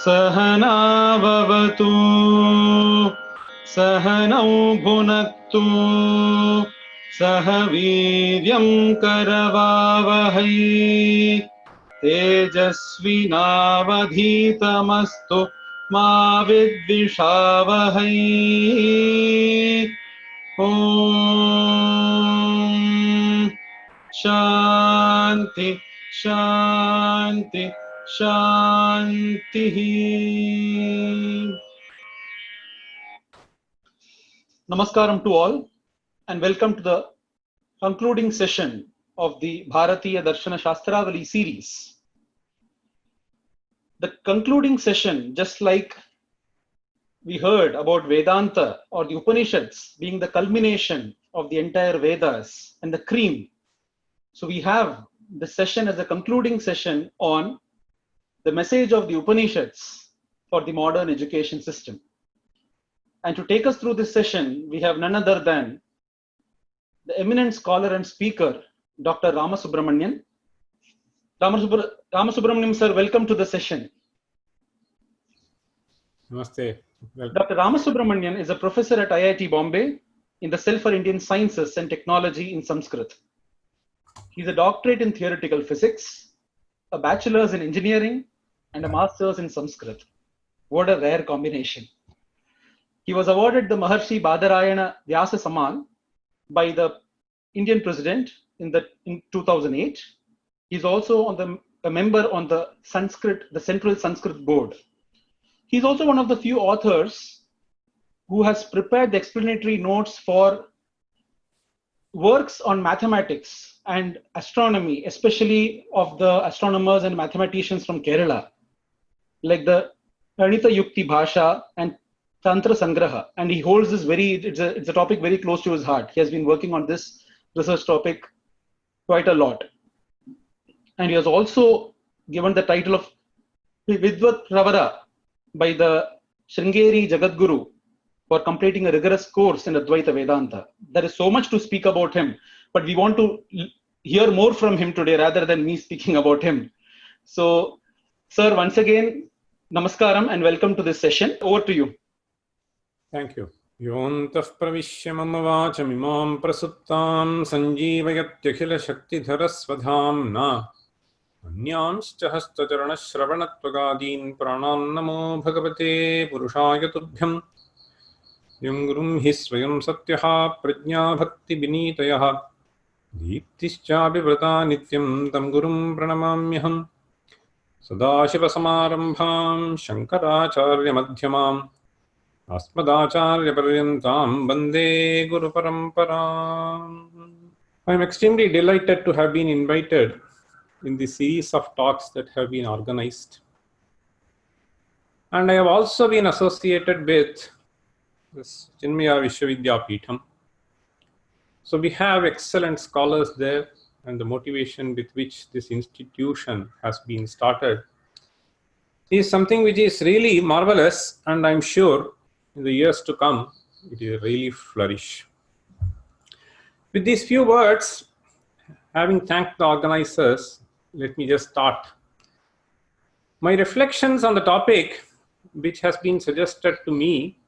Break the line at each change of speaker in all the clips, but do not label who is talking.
सहना भवतु सहनौ भुनक्तु सह वीर्यं करवावहै तेजस्विनावधीतमस्तु मा विद्विषावहै। ॐ शान्ति शान्ति शान्तिः। Namaskaram to all and welcome to the concluding session of the Bharatiya Darshana Shastravali series. The concluding session, just like we heard about Vedanta or the Upanishads being the culmination of the entire Vedas and the cream. So we have the session as a concluding session on the message of the Upanishads for the modern education system. And to take us through this session, we have none other than the eminent scholar and speaker, Dr. Ramasubramanian. Ramasubramanian sir, welcome to the session.
Namaste.
Dr. Ramasubramanian is a professor at IIT Bombay in the Cell for Indian Sciences and Technology in Sanskrit. He's a doctorate in theoretical physics, a bachelor's in engineering, and a master's in Sanskrit. What a rare combination. He was awarded the Maharshi Badarayana Vyasa Saman by the Indian president in 2008. He's also a member on the Central Sanskrit Board. He's also one of the few authors who has prepared the explanatory notes for works on mathematics and astronomy, especially of the astronomers and mathematicians from Kerala, like the Pranita Yukti Bhasha and Tantra Sangraha. And he holds this it's a topic very close to his heart. He has been working on this research topic quite a lot. And he has also given the title of Vidvat Pravara by the Sringeri Jagadguru for completing a rigorous course in Advaita Vedanta. There is so much to speak about him, but we want to hear more from him today rather than me speaking about him. So, sir, once again, namaskaram and welcome to this session. Over to you.
Thank you. Yontah pravishya mama vachamimam prasuttam sanjeevayathyakhila shakti-dharasvadhamna anyanscha hastacharana-shravanatvagadin pranam namo bhagavate purushaya tubhyam yam gurum hi swayam satyaha prajna bhakti vinitayaha deeptischaभिव्रता nityam tam gurum pranamamyaham sadashivasamarambham shankaracharya madhyamam Asmadacharya-paryantam Bande Guru Paramparam. I am extremely delighted to have been invited in the series of talks that have been organized. And I have also been associated with this Chinmaya Vishwavidyapeetham. So we have excellent scholars there, and the motivation with which this institution has been started is something which is really marvelous, and I'm sure in the years to come, it will really flourish. With these few words, having thanked the organizers, let me just start. My reflections on the topic which has been suggested to me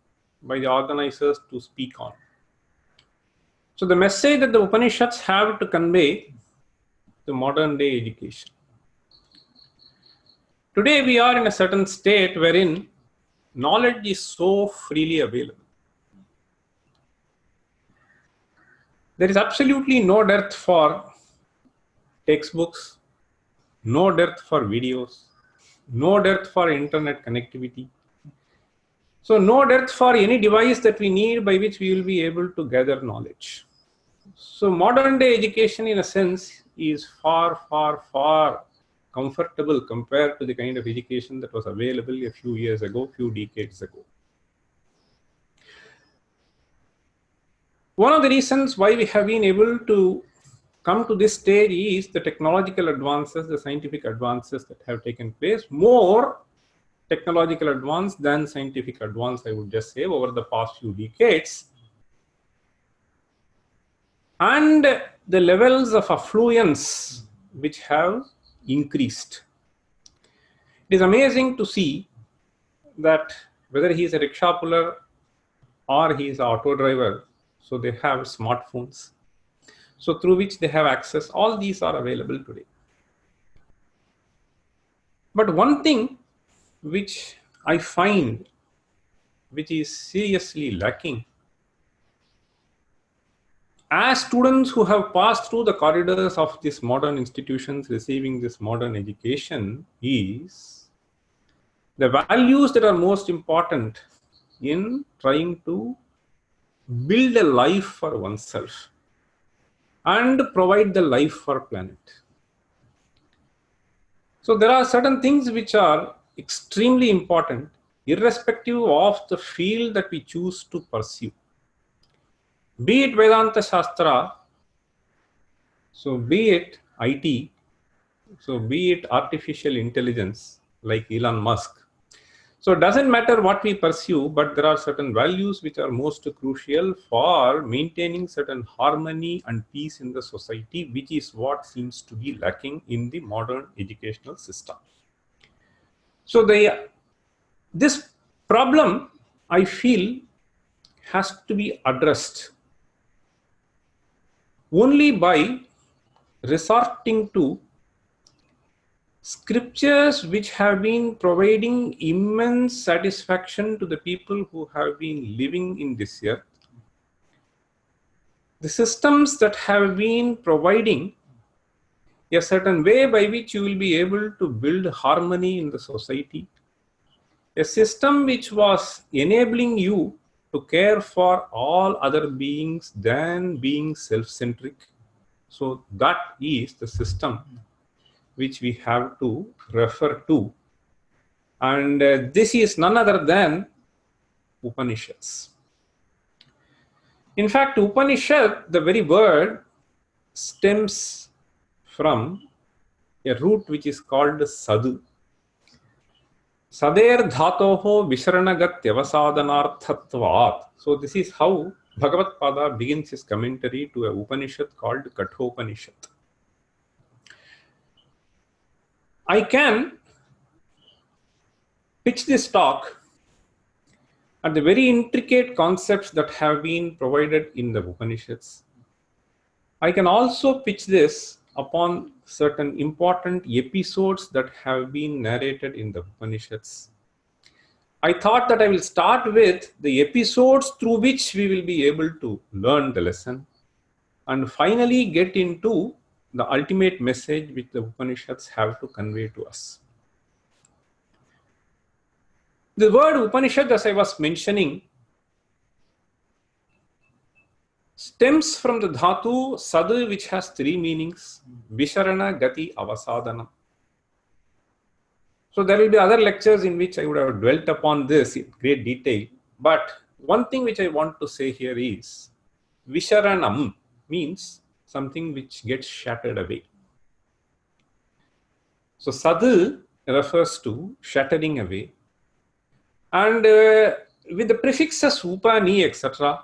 by the organizers to speak on. So the message that the Upanishads have to convey to modern day education. Today we are in a certain state wherein knowledge is so freely available. There is absolutely no dearth for textbooks, no dearth for videos, no dearth for internet connectivity. So no dearth for any device that we need by which we will be able to gather knowledge. So modern day education in a sense is far, far, far comfortable compared to the kind of education that was available a few years ago, few decades ago. One of the reasons why we have been able to come to this stage is the technological advances, the scientific advances that have taken place. More technological advance than scientific advance, I would just say, over the past few decades. and the levels of affluence which have increased. It is amazing to see that whether he is a rickshaw puller or he is an auto driver, so they have smartphones, so through which they have access. All these are available today. But one thing which I find which is seriously lacking, as students who have passed through the corridors of these modern institutions receiving this modern education, is the values that are most important in trying to build a life for oneself and provide the life for planet. So there are certain things which are extremely important irrespective of the field that we choose to pursue. Be it Vedanta Shastra, so be it IT, so be it artificial intelligence like Elon Musk. So it doesn't matter what we pursue, but there are certain values which are most crucial for maintaining certain harmony and peace in the society, which is what seems to be lacking in the modern educational system. So this problem, I feel, has to be addressed only by resorting to scriptures which have been providing immense satisfaction to the people who have been living in this earth. The systems that have been providing a certain way by which you will be able to build harmony in the society. A system which was enabling you to care for all other beings than being self-centric. So that is the system which we have to refer to. And this is none other than Upanishads. In fact, Upanishad, the very word, stems from a root which is called Sadhu. Sader dhatoho visharanagatyavasadanarthatvat. So this is how Bhagavad Pada begins his commentary to a Upanishad called Kathopanishad. I can pitch this talk at the very intricate concepts that have been provided in the Upanishads. I can also pitch this upon certain important episodes that have been narrated in the Upanishads. I thought that I will start with the episodes through which we will be able to learn the lesson, and finally get into the ultimate message which the Upanishads have to convey to us. The word Upanishad, as I was mentioning, stems from the dhatu Sadhu, which has three meanings: Visharana, Gati, Avasadanam. So there will be other lectures in which I would have dwelt upon this in great detail. But one thing which I want to say here is Visharanam means something which gets shattered away. So Sadhu refers to shattering away. And with the prefixes Upani, etc.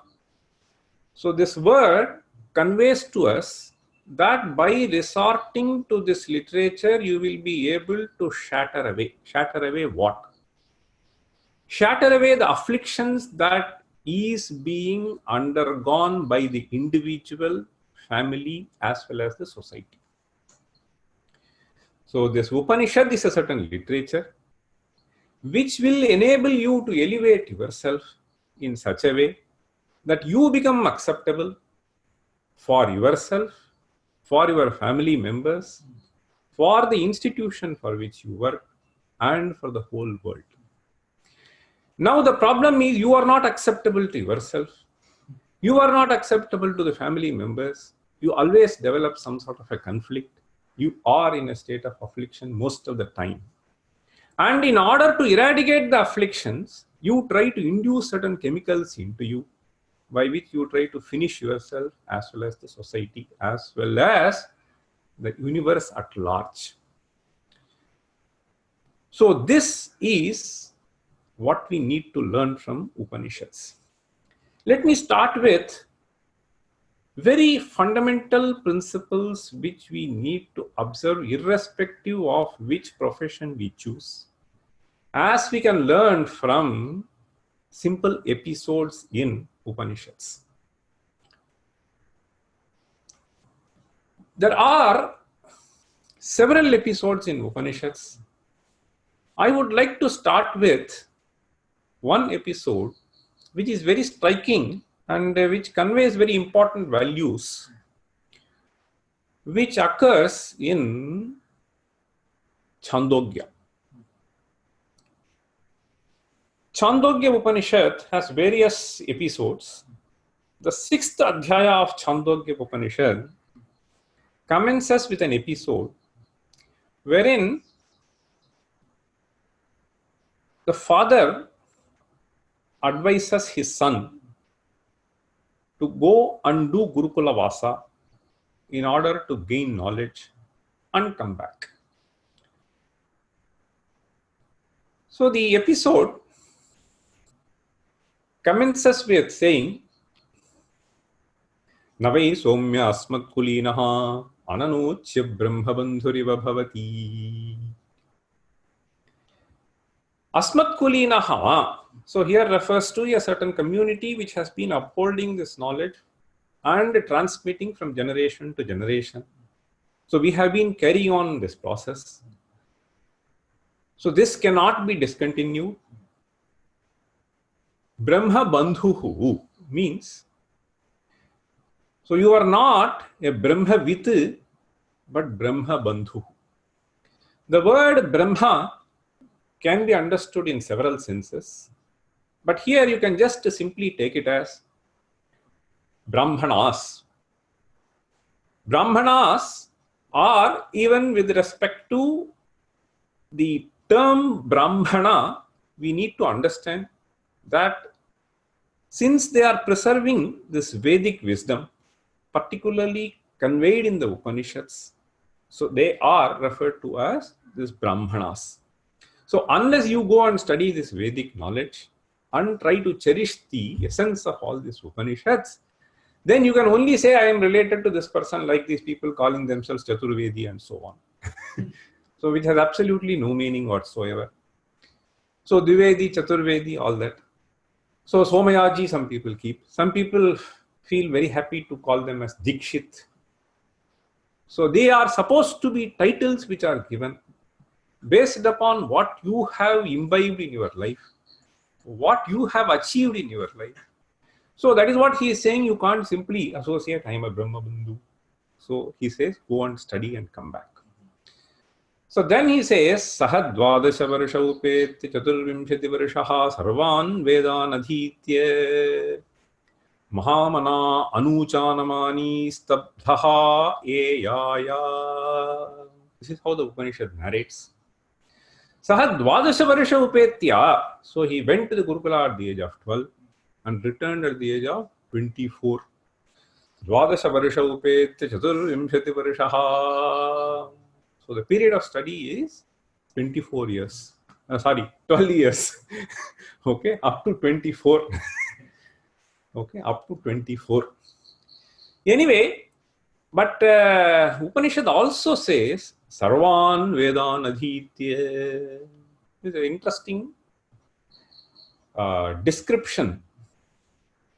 So this word conveys to us that by resorting to this literature, you will be able to shatter away. Shatter away what? Shatter away the afflictions that is being undergone by the individual, family, as well as the society. So this Upanishad is a certain literature which will enable you to elevate yourself in such a way that you become acceptable for yourself, for your family members, for the institution for which you work, and for the whole world. Now the problem is you are not acceptable to yourself. You are not acceptable to the family members. You always develop some sort of a conflict. You are in a state of affliction most of the time. And in order to eradicate the afflictions, you try to induce certain chemicals into you, by which you try to finish yourself as well as the society, as well as the universe at large. So this is what we need to learn from Upanishads. Let me start with very fundamental principles which we need to observe irrespective of which profession we choose, as we can learn from simple episodes in Upanishads. There are several episodes in Upanishads. I would like to start with one episode which is very striking and which conveys very important values, which occurs in Chandogya. Chandogya Upanishad has various episodes. The 6th Adhyaya of Chandogya Upanishad commences with an episode wherein the father advises his son to go and do Gurukula Vasa in order to gain knowledge and come back. So the episode commences with saying, Navai Somya Asmat Kulinaha Ananochya Brahmabandhuriva Bhavati. Asmat Kulinaha. So here refers to a certain community which has been upholding this knowledge and transmitting from generation to generation. So we have been carrying on this process. So this cannot be discontinued. Brahma Bandhuhu means, so you are not a Brahmavit, but Brahma Bandhu. The word Brahma can be understood in several senses. But here you can just simply take it as Brahmanas. Brahmanas are, even with respect to the term Brahmana, we need to understand that since they are preserving this Vedic wisdom, particularly conveyed in the Upanishads, so they are referred to as these Brahmanas. So unless you go and study this Vedic knowledge and try to cherish the essence of all these Upanishads, then you can only say, I am related to this person, like these people calling themselves Chaturvedi and so on. So which has absolutely no meaning whatsoever. So Dvivedi, Chaturvedi, all that. So Somayaji some people keep. Some people feel very happy to call them as Dikshit. So they are supposed to be titles which are given based upon what you have imbibed in your life, what you have achieved in your life. So that is what he is saying. You can't simply associate, I am a Brahma Bandhu. So he says, go and study and come back. So then he says, Sahad Dvadasha Varsha Upeti Chaturvimshati Varshaha Sarvan Vedan Adhitya Mahamana Anuchanamani Stabdhaha Eyaya. This is how the Upanishad narrates. Sahad Dvadasha Varsha Upetya. So he went to the Gurukula at the age of 12 and returned at the age of 24. Dvadasha Varsha Upetya Chaturvimshati Varshaha. So the period of study is 24 years. 12 years. Okay, up to 24. Okay, up to 24. Anyway, but Upanishad also says Sarvan Vedan Adhitya. This is an interesting description.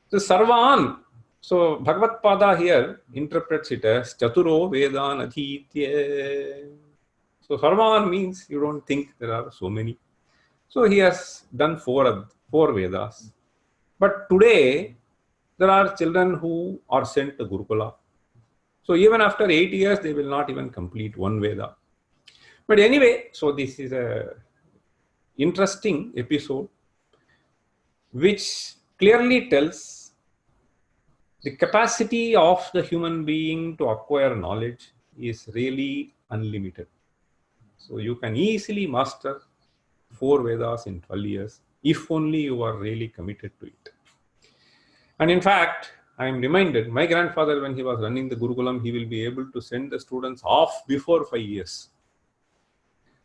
So Sarvan, so Bhagavad Pada here interprets it as Chaturo Vedan Adhitya. So Sarvan means you don't think there are so many. So he has done four Vedas. But today, there are children who are sent to Gurukula. So even after 8 years, they will not even complete one Veda. But anyway, so this is a interesting episode which clearly tells the capacity of the human being to acquire knowledge is really unlimited. So you can easily master 4 Vedas in 12 years if only you are really committed to it. And in fact, I am reminded, my grandfather, when he was running the Gurukulam, he will be able to send the students off before 5 years.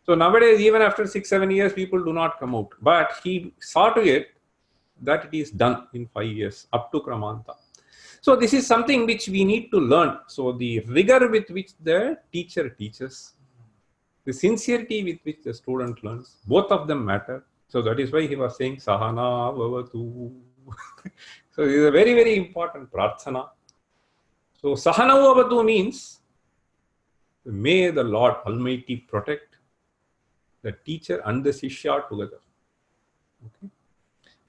So nowadays, even after 6-7 years, people do not come out. But he saw to it that it is done in 5 years, up to Kramanta. So this is something which we need to learn. So the rigor with which the teacher teaches, the sincerity with which the student learns, both of them matter. So that is why he was saying Sahana Vavatu. So this is a very, very important prarthana. So Sahana Vavatu means, may the Lord Almighty protect the teacher and the Shishya together. Okay?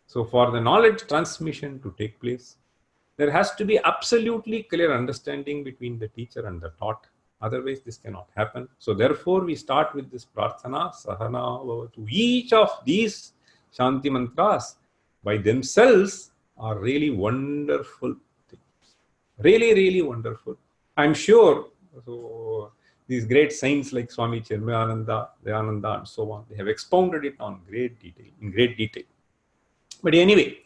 So for the knowledge transmission to take place, there has to be absolutely clear understanding between the teacher and the taught. Otherwise, this cannot happen. So therefore, we start with this prarthana, Sahana Vavatu. Each of these Shanti mantras by themselves are really wonderful things. Really, really wonderful. I'm sure, so these great saints like Swami Chinmayananda, Dayananda, and so on, they have expounded it in great detail. But anyway,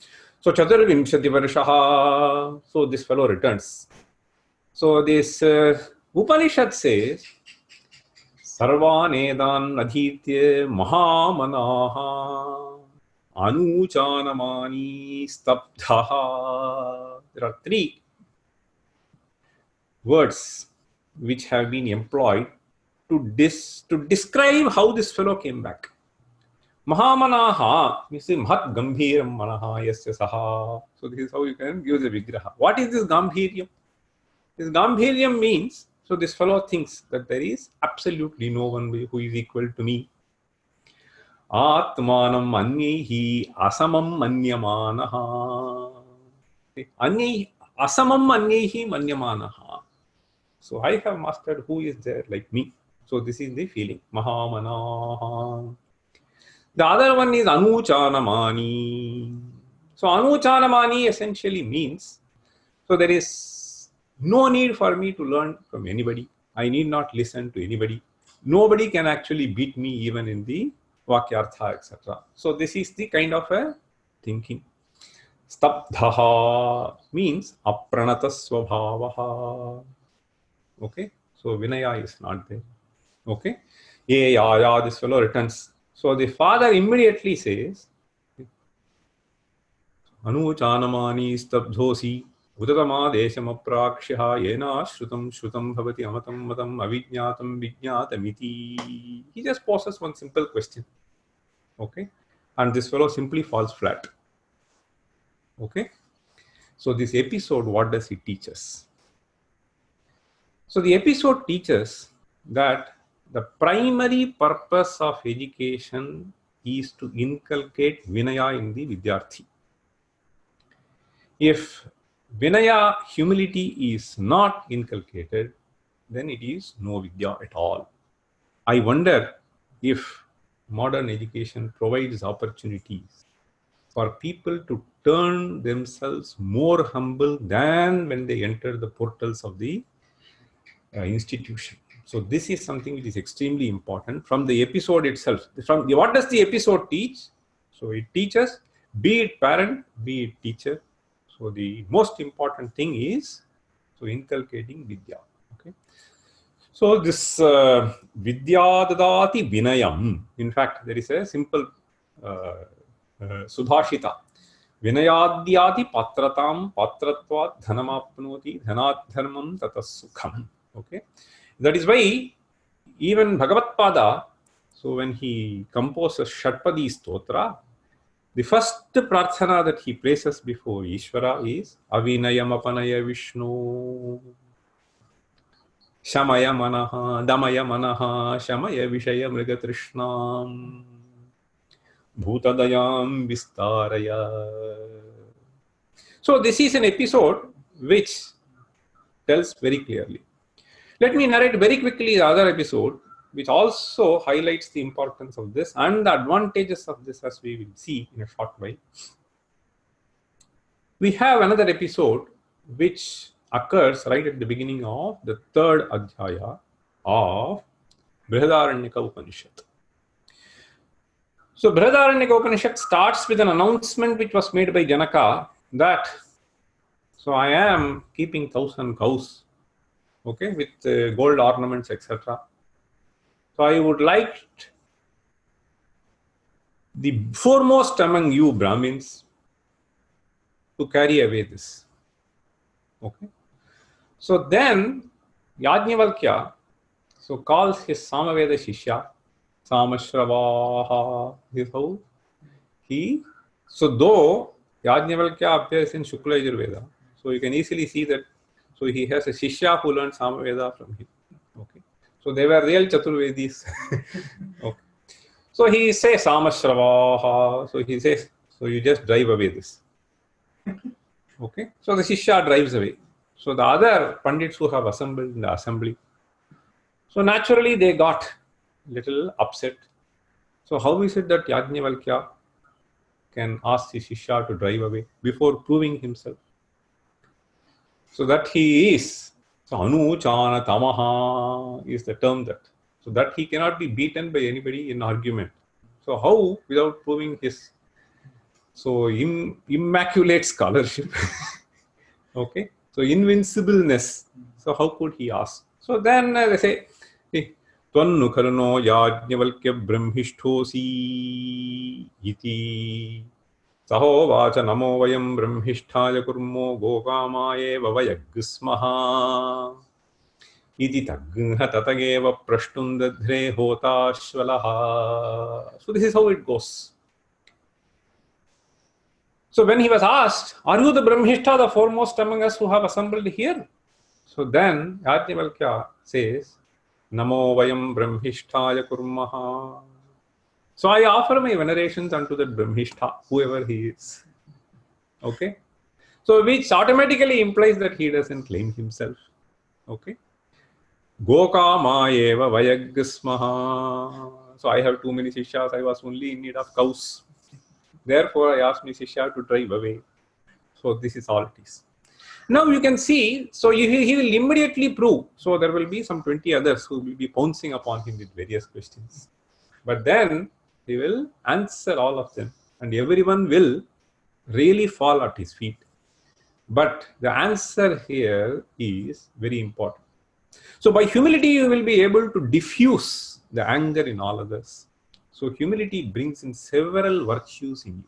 so Chaturvimshati Varshaha, so this fellow returns. So this Upanishad says, Sarvan Edan Adhitya Mahamanaha Anuchanamani Stabdhaha. There are three words which have been employed to describe how this fellow came back. Mahamanaha means Mahat Gambhiram Manaha Yasya Saha. So this is how you can give the Vigraha. What is this Gambhiryam? This Gambhiryam means, so this fellow thinks that there is absolutely no one who is equal to me. Atmanam Anyehi Asamam Manyamanaha. Asamam Anyehi Manyamanaha. So I have mastered who is there like me. So this is the feeling. Mahamanaha. The other one is Anuchanamani. So Anuchanamani essentially means, so there is no need for me to learn from anybody. I need not listen to anybody. Nobody can actually beat me even in the Vakyartha, etc. So this is the kind of a thinking. Stabdhaha means Apranata Swabhavaha. Okay, so Vinaya is not there. Okay, yeah, this fellow returns. So the father immediately says, Anuchanamani stabdhosi utatama desham aprakshaha yena shrutam bhavati amatam matam avijnatam vijnatamiti. He just poses one simple question. Okay, and this fellow simply falls flat. Okay, so this episode, what does it teach us? So the episode teaches that the primary purpose of education is to inculcate Vinaya in the Vidyarthi. If Vinaya, humility, is not inculcated, then it is no Vidya at all. I wonder if modern education provides opportunities for people to turn themselves more humble than when they enter the portals of the institution. So this is something which is extremely important from the episode itself. What does the episode teach? So it teaches, be it parent, be it teacher. So the most important thing is inculcating Vidya. Okay. So this Vidya Dadati Vinayam. In fact, there is a simple Sudhashita. Vinayadhyati patratam patratvat dhanamapnoti dhanadharmam tatas-sukham. Okay. That is why even Bhagavat-pada, so when he composes Shatpadi Stotra, the first prarthana that he places before Ishvara is Avinayam Apanaya Vishnu Shamaya Manaha Damaya Manaha Shamaya Vishaya Mrigatrishnam Bhutadayam Vistaraya. So this is an episode which tells very clearly. Let me narrate very quickly the other episode, which also highlights the importance of this and the advantages of this, as we will see in a short while. We have another episode which occurs right at the beginning of the third adhyaya of Brihadaranyaka Upanishad. So Brihadaranyaka Upanishad starts with an announcement which was made by Janaka that, so I am keeping 1,000 cows, okay, with gold ornaments, etc. So I would like the foremost among you Brahmins to carry away this. Okay. So then Yajnavalkya calls his Samaveda Shishya, Samashravah, this how he, so though Yajnavalkya appears in Shukla Yajurveda, so you can easily see that, so he has a Shishya who learned Samaveda from him. Okay. So they were real Chaturvedis. Okay. So he says Samashravah, so he says, so you just drive away this. Okay. So the Shishya drives away. So the other Pandits who have assembled in the assembly, so naturally they got little upset. So how is it that Yajnavalkya can ask his Shishya to drive away before proving himself? So that he is, so Anuchana Tamaha is the term that, so that he cannot be beaten by anybody in argument. So how, without proving his immaculate scholarship, okay, so invincibleness, so how could he ask? So then they say, Tvannu Karno Yajnavalkya Brahmishtosi iti Sahovacha namo vayam brahmishthaya kurmo gokamaye vavayagusmaha iti tagha tatageva prashtundadhre hota shvalaha. So this is how it goes. So when he was asked, are you the Brahmishta, the foremost among us who have assembled here? So then Yajnavalkya says, Namo vayam brahmishtaya kurmaha. So I offer my venerations unto that Brahmishta, whoever he is. Okay. So which automatically implies that he doesn't claim himself. Okay. Gokamaeva vayagasmaha. So I have too many Shishyas, I was only in need of cows. Therefore I asked my Shishya to drive away. So this is all it is. Now you can see, so he will immediately prove. So there will be some 20 others who will be pouncing upon him with various questions. But then he will answer all of them and everyone will really fall at his feet. But the answer here is very important. So by humility, you will be able to diffuse the anger in all others. So humility brings in several virtues in you.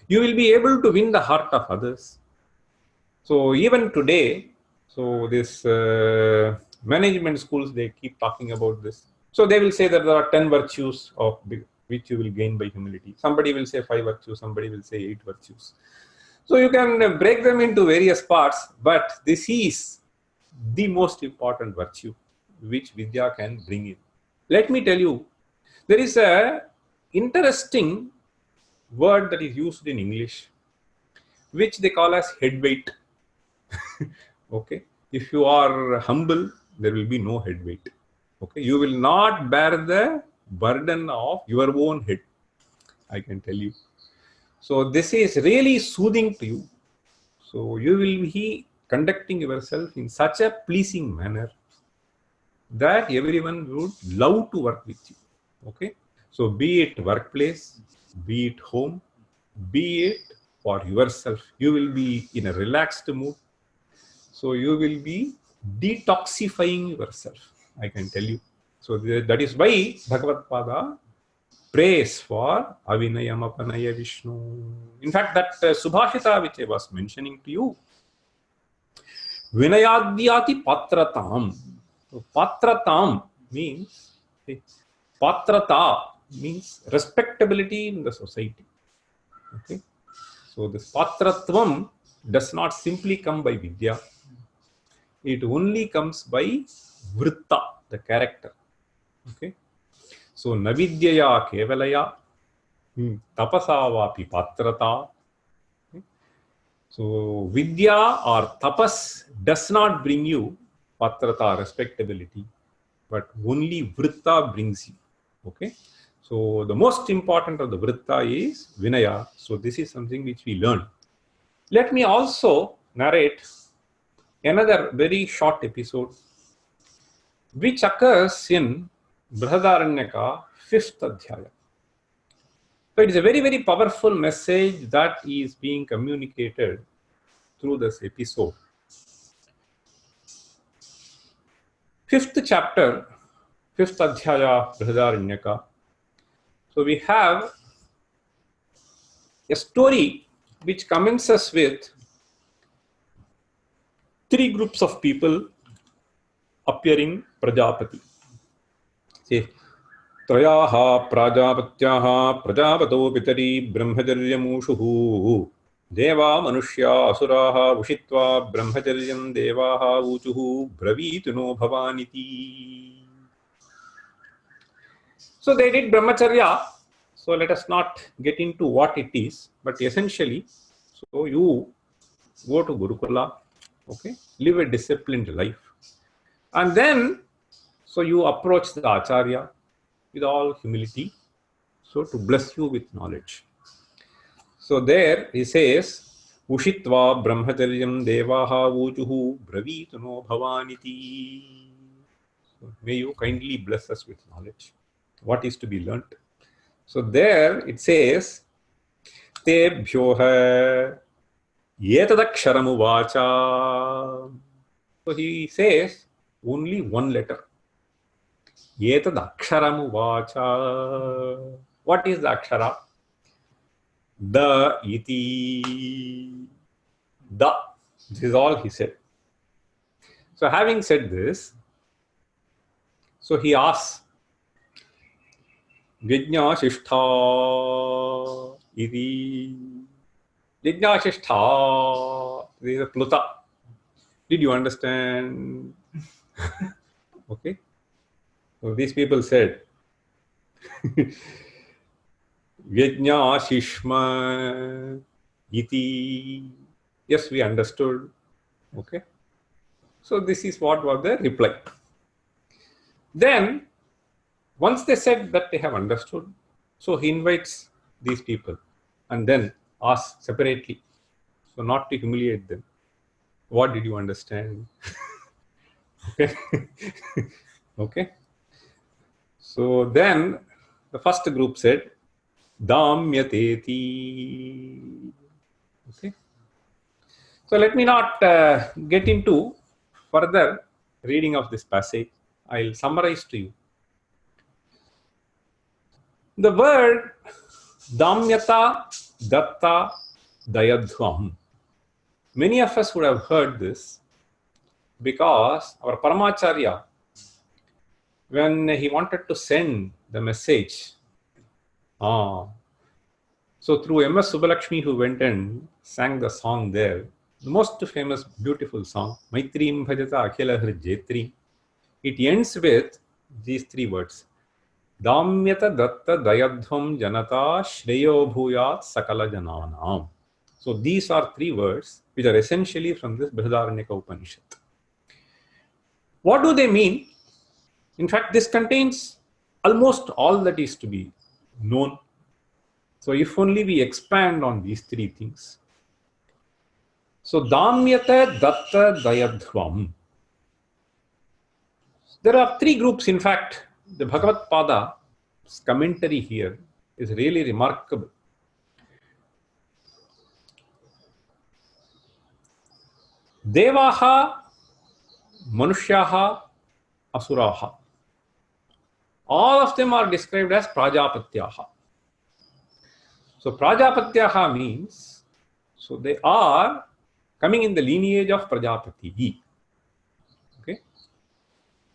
You will be able to win the heart of others. So even today, so this management schools, they keep talking about this. So they will say that there are 10 virtues of which you will gain by humility. Somebody will say 5 virtues, somebody will say 8 virtues. So you can break them into various parts, but this is the most important virtue which Vidya can bring in. Let me tell you, there is a interesting word that is used in English, which they call as head weight. Okay, if you are humble, there will be no head weight. Okay, you will not bear the burden of your own head, I can tell you. So this is really soothing to you. So you will be conducting yourself in such a pleasing manner that everyone would love to work with you. Okay, so be it workplace, be it home, be it for yourself, you will be in a relaxed mood. So you will be detoxifying yourself, I can tell you. So that is why Bhagavad Pada prays for Avinayam Apanaya Vishnu. In fact, that Subhashita which I was mentioning to you, Vinayadhyati Patratam. So Patratam means, Patrata means respectability in the society. Okay. So this Patratvam does not simply come by Vidya. It only comes by Vritta, the character. Okay. So Navidyaya Kevalaya Tapasavapi Patrata. Okay. So Vidya or Tapas does not bring you Patrata, respectability, but only Vritta brings you. Okay. So the most important of the Vritta is Vinaya. So this is something which we learn. Let me also narrate another very short episode which occurs in Brihadaranyaka 5th Adhyaya. So it is a very, very powerful message that is being communicated through this episode. 5th chapter, 5th Adhyaya Brihadaranyaka. So we have a story which commences with three groups of people appearing Prajapati. See, Trayaha Prajapatyaha Prajapato Pitari Brahmacharyamushuhu Deva Manushya Asuraha Ushitva Brahmacharyam Devaha Uchuhu Bravituno Bhavaniti. So they did Brahmacharya. So let us not get into what it is, but essentially, so you go to Gurukula, okay, live a disciplined life. And then, so you approach the Acharya with all humility, so to bless you with knowledge. So there he says, Ushitva Brahmacharyam Devaha Uchuhu Bravituno Bhavaniti. So may you kindly bless us with knowledge. What is to be learnt? So there it says, Tebhyoha Yetadaksharam Uvacha. So he says only one letter. Yetadaksharam Uvacha. What is the akshara? Da iti. Da. This is all he said. So having said this, so he asks, Jnashishtha iti. Jnashishtha. This is a pluta. Did you understand? Okay. So these people said, Jnashishma iti. Yes, we understood. Okay. So this is what was their reply. Then, once they said that they have understood, so he invites these people and then asks separately, so not to humiliate them, what did you understand? Okay. Okay. So then the first group said, Damyateti. Okay. So let me not get into further reading of this passage. I'll summarize to you. The word Damyata, Datta, Dayadhvam. Many of us would have heard this because our Paramacharya, when he wanted to send the message, so through M.S. Subbalakshmi, who went and sang the song there, the most famous, beautiful song, Maitrim Bhajata Akhila Hrijetri, it ends with these three words. Damyata Datta Dayadhvam Janata Shreyo Bhuyat Sakala Jananam. So these are three words which are essentially from this Brihadaranyaka Upanishad. What do they mean? In fact, this contains almost all that is to be known. So if only we expand on these three things. So Damyata Datta Dayadhvam. There are three groups, in fact. The Bhagavad Pada's commentary here is really remarkable. Devaha, Manushyaha, Asuraha. All of them are described as Prajapatyaha. So Prajapatyaha means, so they are coming in the lineage of Prajapati. Okay.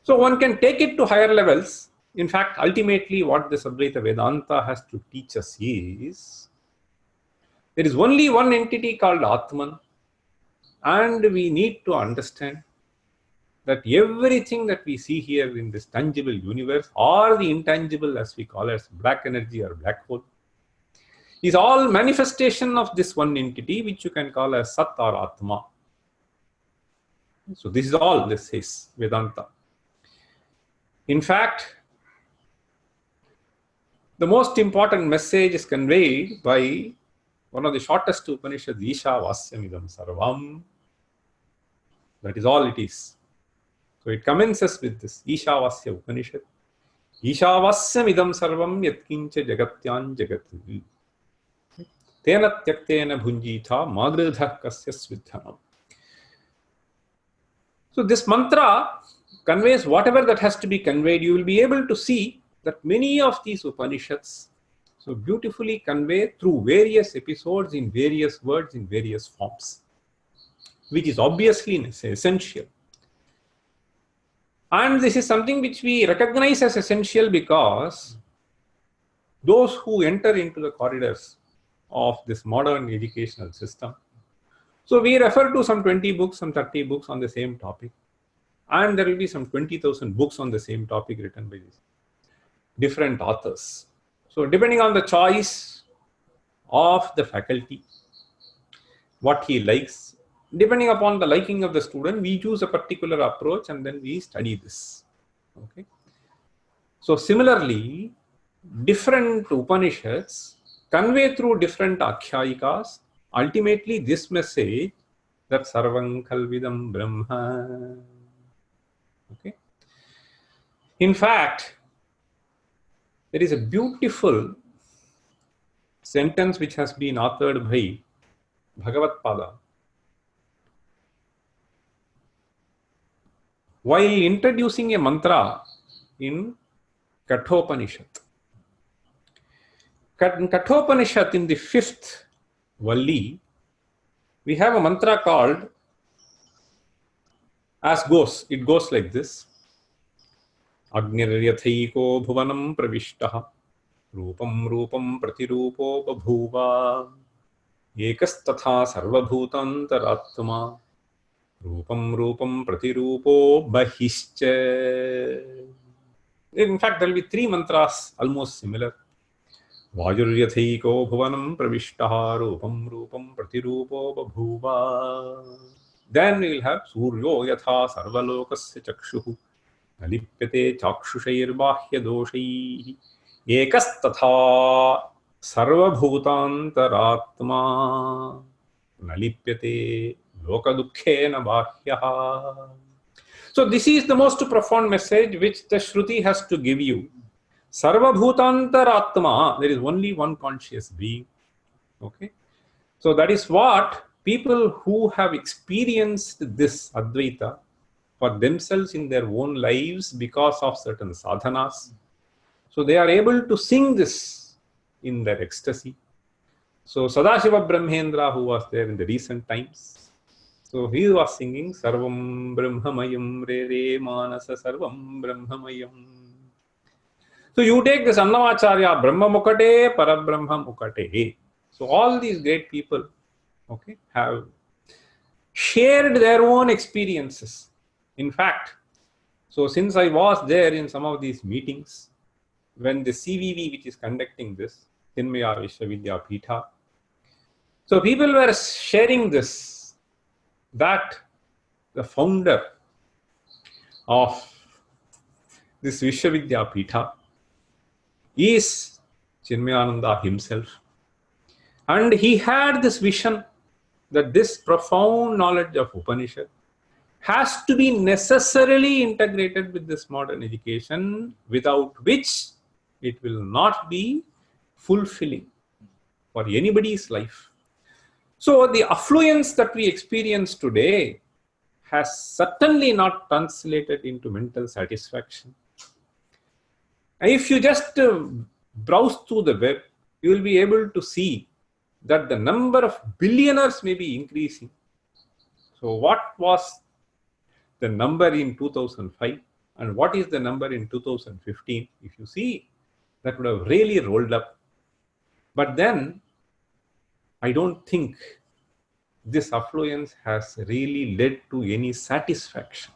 So one can take it to higher levels. In fact, ultimately what this Advaita Vedanta has to teach us is, there is only one entity called Atman, and we need to understand that everything that we see here in this tangible universe, or the intangible as we call it, as black energy or black hole, is all manifestation of this one entity which you can call as Sat or Atma. So this is all this says Vedanta. In fact, the most important message is conveyed by one of the shortest Upanishads, Ishavasya Sarvam. That is all it is. So it commences with this Ishavasya Upanishad. Ishavasya Sarvam Yatkincha Jagatyan Jagat. Tena Tyaktena Bhunjitha Magridha Kasya Svidhanam. So this mantra conveys whatever that has to be conveyed. You will be able to see that many of these Upanishads so beautifully convey through various episodes in various words, in various forms. which is obviously essential. And this is something which we recognize as essential because those who enter into the corridors of this modern educational system, so we refer to some 20 books, some 30 books on the same topic, and there will be some 20,000 books on the same topic written by these different authors. So depending on the choice of the faculty, what he likes, depending upon the liking of the student, we choose a particular approach and then we study this. Okay. So similarly, different Upanishads convey through different Akhyayikas ultimately this message that Sarvam Khalvidam Brahma. Okay. In fact, there is a beautiful sentence which has been authored by Bhagavad Pada while introducing a mantra in Kathopanishad. In Kathopanishad, in the 5th Valli, we have a mantra called as goes. It goes like this. Agniryathiko bhuvanam pravishtaha rupam rupam pratirupo babhuva ekastatha sarvabhutantaratma rupam rupam pratirupo bahischa. In fact, there will be 3 mantras almost similar. Vajuryathiko bhuvanam pravishtaha rupam rupam pratirupo babhuva. Then we will have Suryo yatha sarvalokasya chakshuhu nalipyate chakshushair doshaihi ekastatha sarvabhutantaratma nalipyate lokadukkhena bahyaha. So this is the most profound message which the Shruti has to give you. Sarvabhutantaratma, there is only one conscious being. Okay. So that is what people who have experienced this Advaita for themselves in their own lives because of certain sadhanas. So they are able to sing this in their ecstasy. So Sadashiva Brahmendra, who was there in the recent times, so he was singing Sarvam Brahmamayam Re Re Manasa Sarvam Brahmamayam. So you take this Annamacharya, Brahma Mukate, Parabrahma Mukate. So all these great people, okay, have shared their own experiences. In fact, so since I was there in some of these meetings, when the CVV, which is conducting this, Chinmaya Vishwavidya Peetha, so people were sharing this, that the founder of this Vishwavidya Peetha is Chinmayananda himself. And he had this vision that this profound knowledge of Upanishad has to be necessarily integrated with this modern education, without which it will not be fulfilling for anybody's life. So the affluence that we experience today has certainly not translated into mental satisfaction. And if you just browse through the web, you will be able to see that the number of billionaires may be increasing. So what was the number in 2005 and what is the number in 2015? If you see, that would have really rolled up. But then I don't think this affluence has really led to any satisfaction.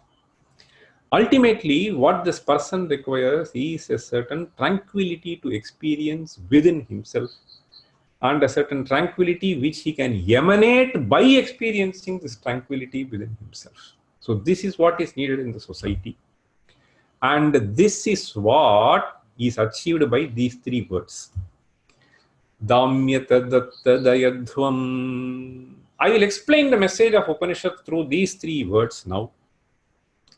Ultimately, what this person requires is a certain tranquility to experience within himself, and a certain tranquility which he can emanate by experiencing this tranquility within himself. So this is what is needed in the society. And this is what is achieved by these 3 words. Damyata datta dayadhvam. I will explain the message of Upanishad through these 3 words now.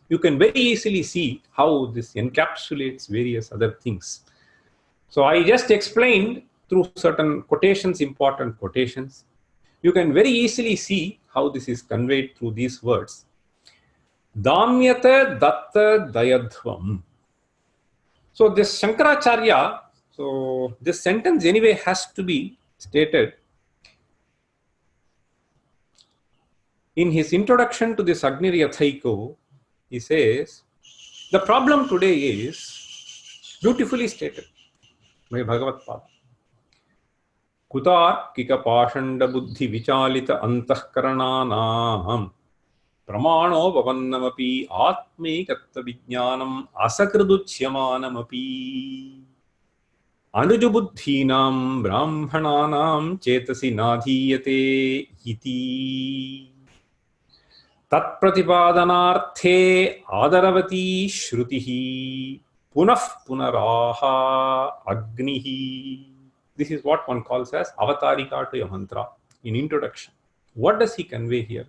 You can very easily see how this encapsulates various other things. So I just explained through certain quotations, important quotations. You can very easily see how this is conveyed through these words. Damyata datta dayadhvam. So this Shankaracharya, so this sentence anyway has to be stated. In his introduction to this Agniryathaiku, he says, the problem today is beautifully stated by Bhagavad Pada. Kutarkika pashanda buddhi vichalita antahkarananam pramano bhavannamapi atmekatta vijnanam asakriduchyamanamapi anujubuddhinam brahmananam chetasi nadhiyate iti tatpratipadanarthe adaravati shrutihi punah punaraha agnihi. This is what one calls as avatarika to a mantra in introduction. What does he convey here?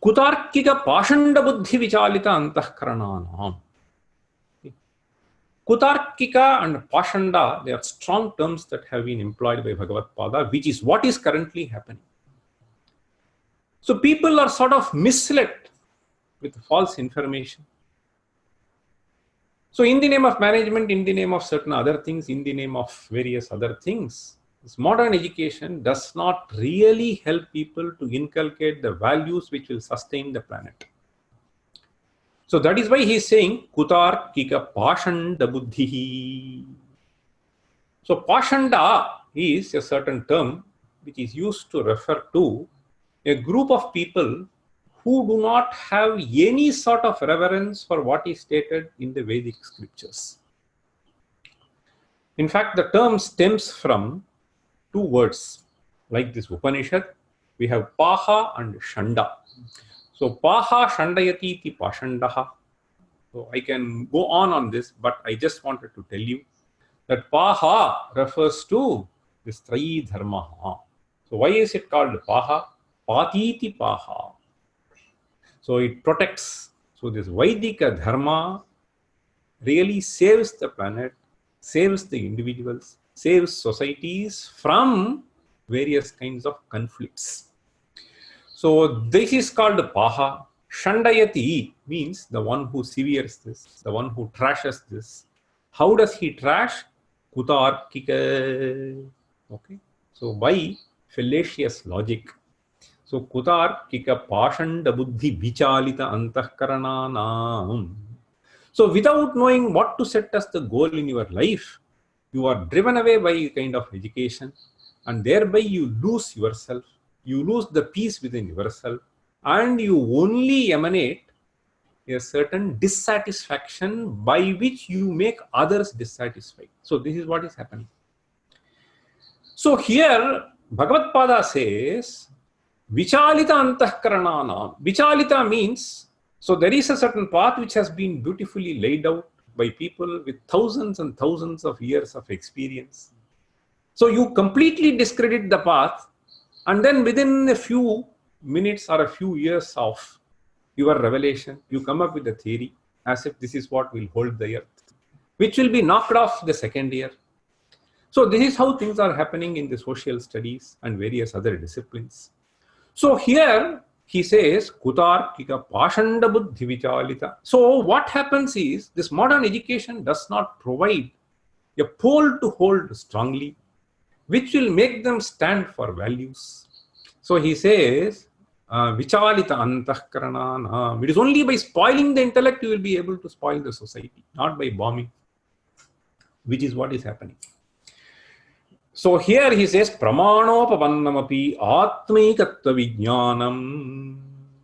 Kutarkika pashanda buddhi vichalita antahkarananam. Kutarkika and pashanda, they are strong terms that have been employed by Bhagavad Pada, which is what is currently happening. So people are sort of misled with false information. So in the name of management, in the name of certain other things, in the name of various other things, this modern education does not really help people to inculcate the values which will sustain the planet. So that is why he is saying, Kutarkika pashanda buddhihi. So pashanda is a certain term which is used to refer to a group of people who do not have any sort of reverence for what is stated in the Vedic scriptures. In fact, the term stems from two words. Like this Upanishad, we have Paha and Shanda. So Paha Shandayati iti Pashandaha. So I can go on this, but I just wanted to tell you that Paha refers to this Trayi Dharma. So why is it called Paha? Patiti Paha. So it protects. So this Vaidika Dharma really saves the planet, saves the individuals, saves societies from various kinds of conflicts. So this is called Paha. Shandayati means the one who severes this, the one who trashes this. How does he trash? Kutarkika. Okay. So by fallacious logic. So Kutarkika pashanda buddhi vichalita antahkarananam. So without knowing what to set as the goal in your life, you are driven away by a kind of education, and thereby you lose yourself, you lose the peace within yourself, and you only emanate a certain dissatisfaction by which you make others dissatisfied. So this is what is happening. So here Bhagavad Pada says, Vichalita antahkarananam. Vichalita means, so there is a certain path which has been beautifully laid out by people with thousands and thousands of years of experience. So you completely discredit the path, and then within a few minutes or a few years of your revelation, you come up with a theory as if this is what will hold the earth, which will be knocked off the second year. So this is how things are happening in the social studies and various other disciplines. So here he says, Kutarkika pashanda buddhi vichalita. So what happens is, this modern education does not provide a pole to hold strongly, which will make them stand for values. So he says, vichalita antahkarananam. It is only by spoiling the intellect you will be able to spoil the society, not by bombing, which is what is happening. So here he says, Pramanopavannamapi Atmaikattva Vijnanam.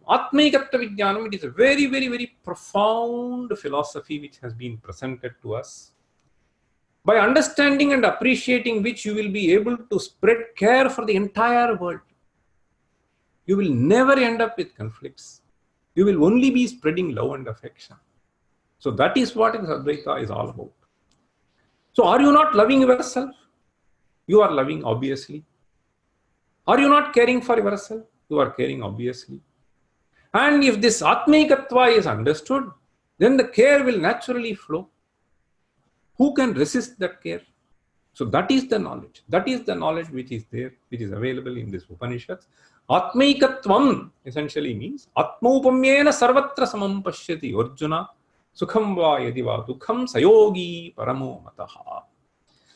Atmaikattva Vijnanam, it is a very, very, very profound philosophy which has been presented to us. By understanding and appreciating which, you will be able to spread care for the entire world. You will never end up with conflicts. You will only be spreading love and affection. So that is what Advaita is all about. So are you not loving yourself? You are loving, obviously. Are you not caring for yourself? You are caring, obviously. And if this Atmaikatva is understood, then the care will naturally flow. Who can resist that care? So that is the knowledge. That is the knowledge which is there, which is available in this Upanishads. Atmaikatvam essentially means Atmaupamyena sarvatra samam pashyati Arjuna sukham va yadiva dukham sayogi paramo mataha.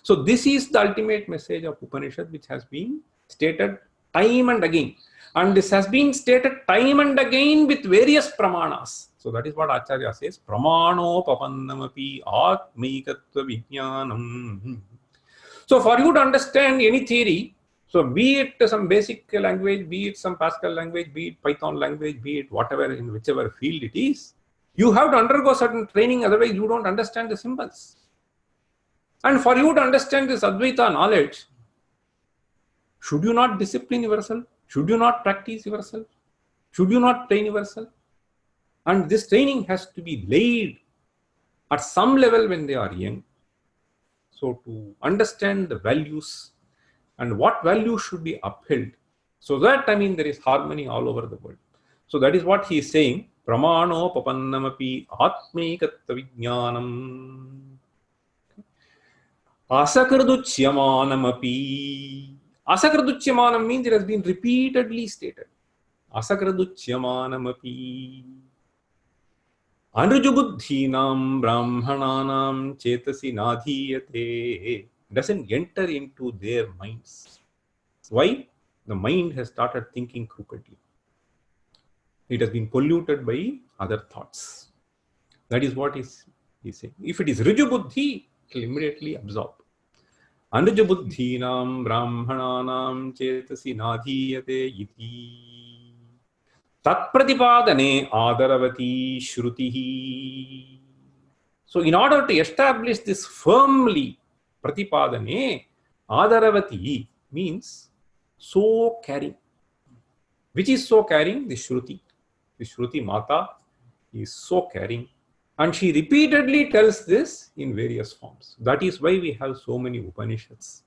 So this is the ultimate message of Upanishad, which has been stated time and again. And this has been stated time and again with various pramanas. So that is what Acharya says, pramano papannamapi atmaikatva vijnanam. So for you to understand any theory, so be it some basic language, be it some Pascal language, be it Python language, be it whatever, in whichever field it is, you have to undergo certain training, otherwise you don't understand the symbols. And for you to understand this Advaita knowledge, should you not discipline yourself? Should you not practice yourself? Should you not train yourself? And this training has to be laid at some level when they are young. So to understand the values and what values should be upheld, so that there is harmony all over the world. So that is what he is saying. Pramano papannamapi atmaikatva vijnanam asakriduchyamanamapi. Asakriduchyamanam means it has been repeatedly stated. Asakriduchyamanamapi Anujubuddhinam brahmananam chetasi nadhiyate, doesn't enter into their minds. Why? The mind has started thinking crookedly. It has been polluted by other thoughts. That is what he's saying. If it is Rijubuddhi, it will immediately absorb. Anujubuddhinam brahmananam chetasi nadhiyate iti. Tatpratipadane adaravati shrutihi. So in order to establish this firmly, pratipadane adaravati means so caring. Which is so caring? The Shruti. The Shruti Mata is so caring. And she repeatedly tells this in various forms. That is why we have so many Upanishads,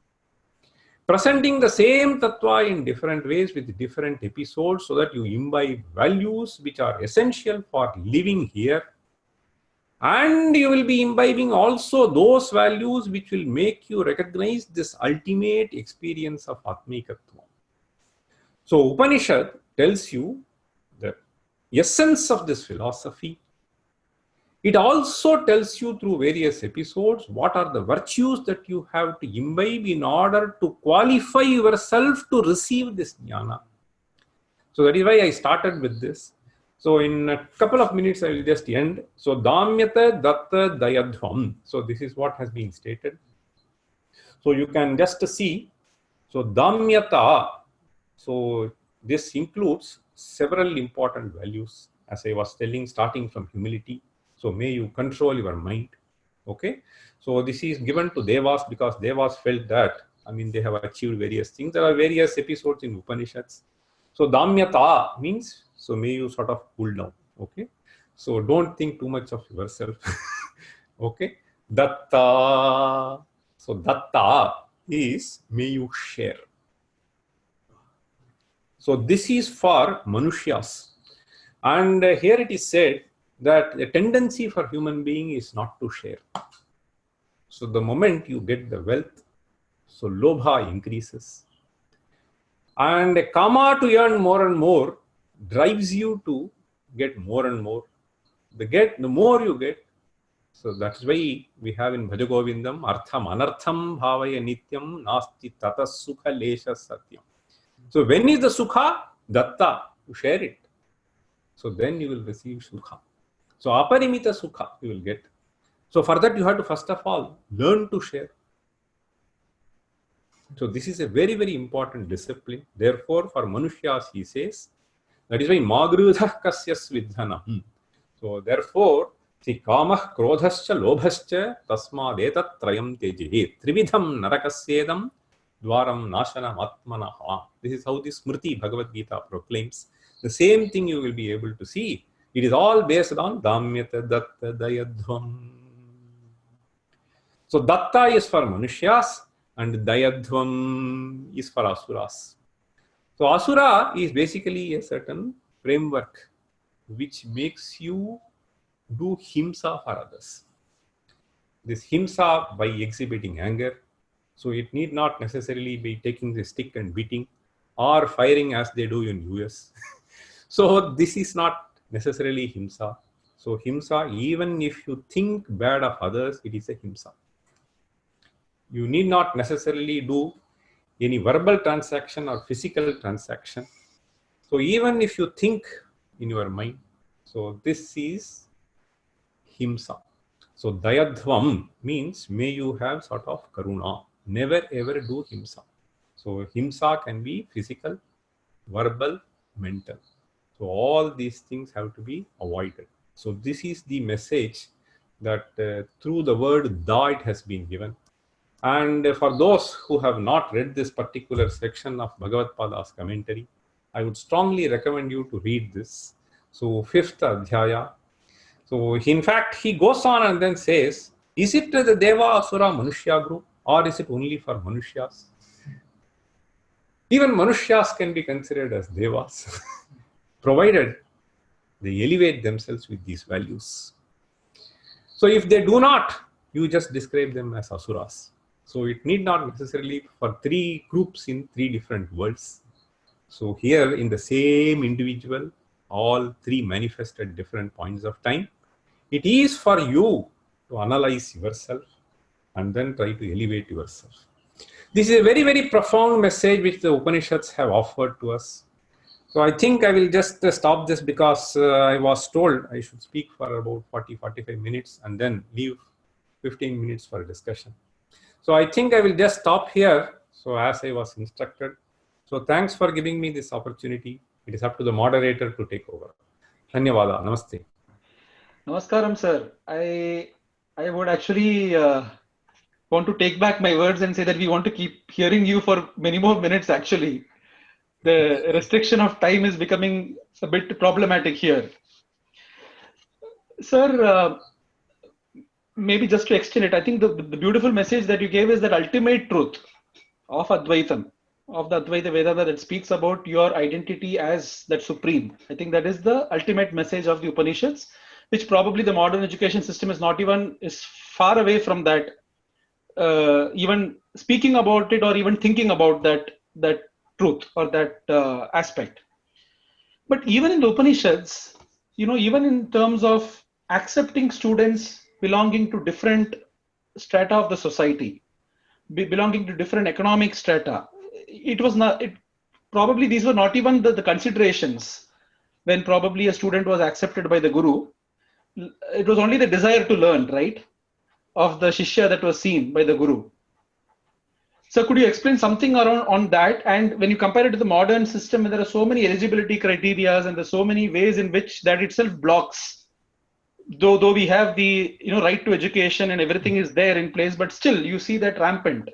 presenting the same tattva in different ways with different episodes, so that you imbibe values which are essential for living here. And you will be imbibing also those values which will make you recognize this ultimate experience of Atmikatva. So Upanishad tells you the essence of this philosophy. It also tells you through various episodes what are the virtues that you have to imbibe in order to qualify yourself to receive this jnana. So that is why I started with this. So in a couple of minutes I will just end. So Damyata Datta Dayadhvam. So this is what has been stated. So you can just see. So Damyata. So this includes several important values, as I was telling, starting from humility. So may you control your mind. Okay. So this is given to Devas because Devas felt that, they have achieved various things. There are various episodes in Upanishads. So Damyata means, so may you sort of cool down. Okay. So don't think too much of yourself. Okay. Datta. So Datta is may you share. So this is for Manushyas. And here it is said that the tendency for human being is not to share. So the moment you get the wealth, so lobha increases. And kama to earn more and more drives you to get more and more. The more you get, so that's why we have in Bhajagovindam, artham anartham bhavaya nityam nasti tata sukha lesha satyam. So when is the sukha? Datta, you share it. So then you will receive sukha. So aparimita sukha you will get. So for that you have to first of all learn to share. So this is a very, very important discipline. Therefore for Manushyas he says, that is why magrudha kasyas vidhanam. So therefore, see kamah krodhascha lobhascha tasmadetat trayam tejehe trividham narakasyedam dwaram nashanam atmanaha. This is how the Smriti Bhagavad Gita proclaims. The same thing you will be able to see. It is all based on Damyata Datta Dayadhvam. So Datta is for Manushyas and Dayadhvam is for Asuras. So Asura is basically a certain framework which makes you do himsa for others. This himsa by exhibiting anger. So it need not necessarily be taking the stick and beating or firing as they do in US. So this is not necessarily himsa. So himsa, even if you think bad of others, it is a himsa. You need not necessarily do any verbal transaction or physical transaction. So even if you think in your mind, so this is himsa. So dayadhvam means may you have sort of karuna. Never ever do himsa. So himsa can be physical, verbal, mental. So all these things have to be avoided. So this is the message that through the word da it has been given. And for those who have not read this particular section of Bhagavad Pada's commentary, I would strongly recommend you to read this. So fifth adhyaya. So in fact, he goes on and then says, is it the Deva Asura Manushya group or is it only for Manushyas? Even Manushyas can be considered as Devas, provided they elevate themselves with these values. So if they do not, you just describe them as Asuras. So it need not necessarily for three groups in three different worlds. So here in the same individual, all three manifest at different points of time. It is for you to analyze yourself and then try to elevate yourself. This is a very, very profound message which the Upanishads have offered to us. So I think I will just stop this because I was told I should speak for about 40-45 minutes and then leave 15 minutes for discussion. So I think I will just stop here. So as I was instructed. So thanks for giving me this opportunity. It is up to the moderator to take over. Dhanyavada. Namaste.
Namaskaram, sir. I would actually want to take back my words and say that we want to keep hearing you for many more minutes, actually. The restriction of time is becoming a bit problematic here. Sir, maybe just to extend it, I think the beautiful message that you gave is that ultimate truth of Advaitam, of the Advaita Vedanta that speaks about your identity as that supreme. I think that is the ultimate message of the Upanishads, which probably the modern education system is far away from that, even speaking about it or even thinking about that truth or that aspect. But even in the Upanishads, even in terms of accepting students belonging to different strata of the society, belonging to different economic strata, probably these were not even the considerations when probably a student was accepted by the guru. It was only the desire to learn, right, of the shishya that was seen by the guru. So could you explain something around on that? And when you compare it to the modern system, there are so many eligibility criteria and there's so many ways in which that itself blocks. Though we have the right to education and everything is there in place, but still you see that rampant,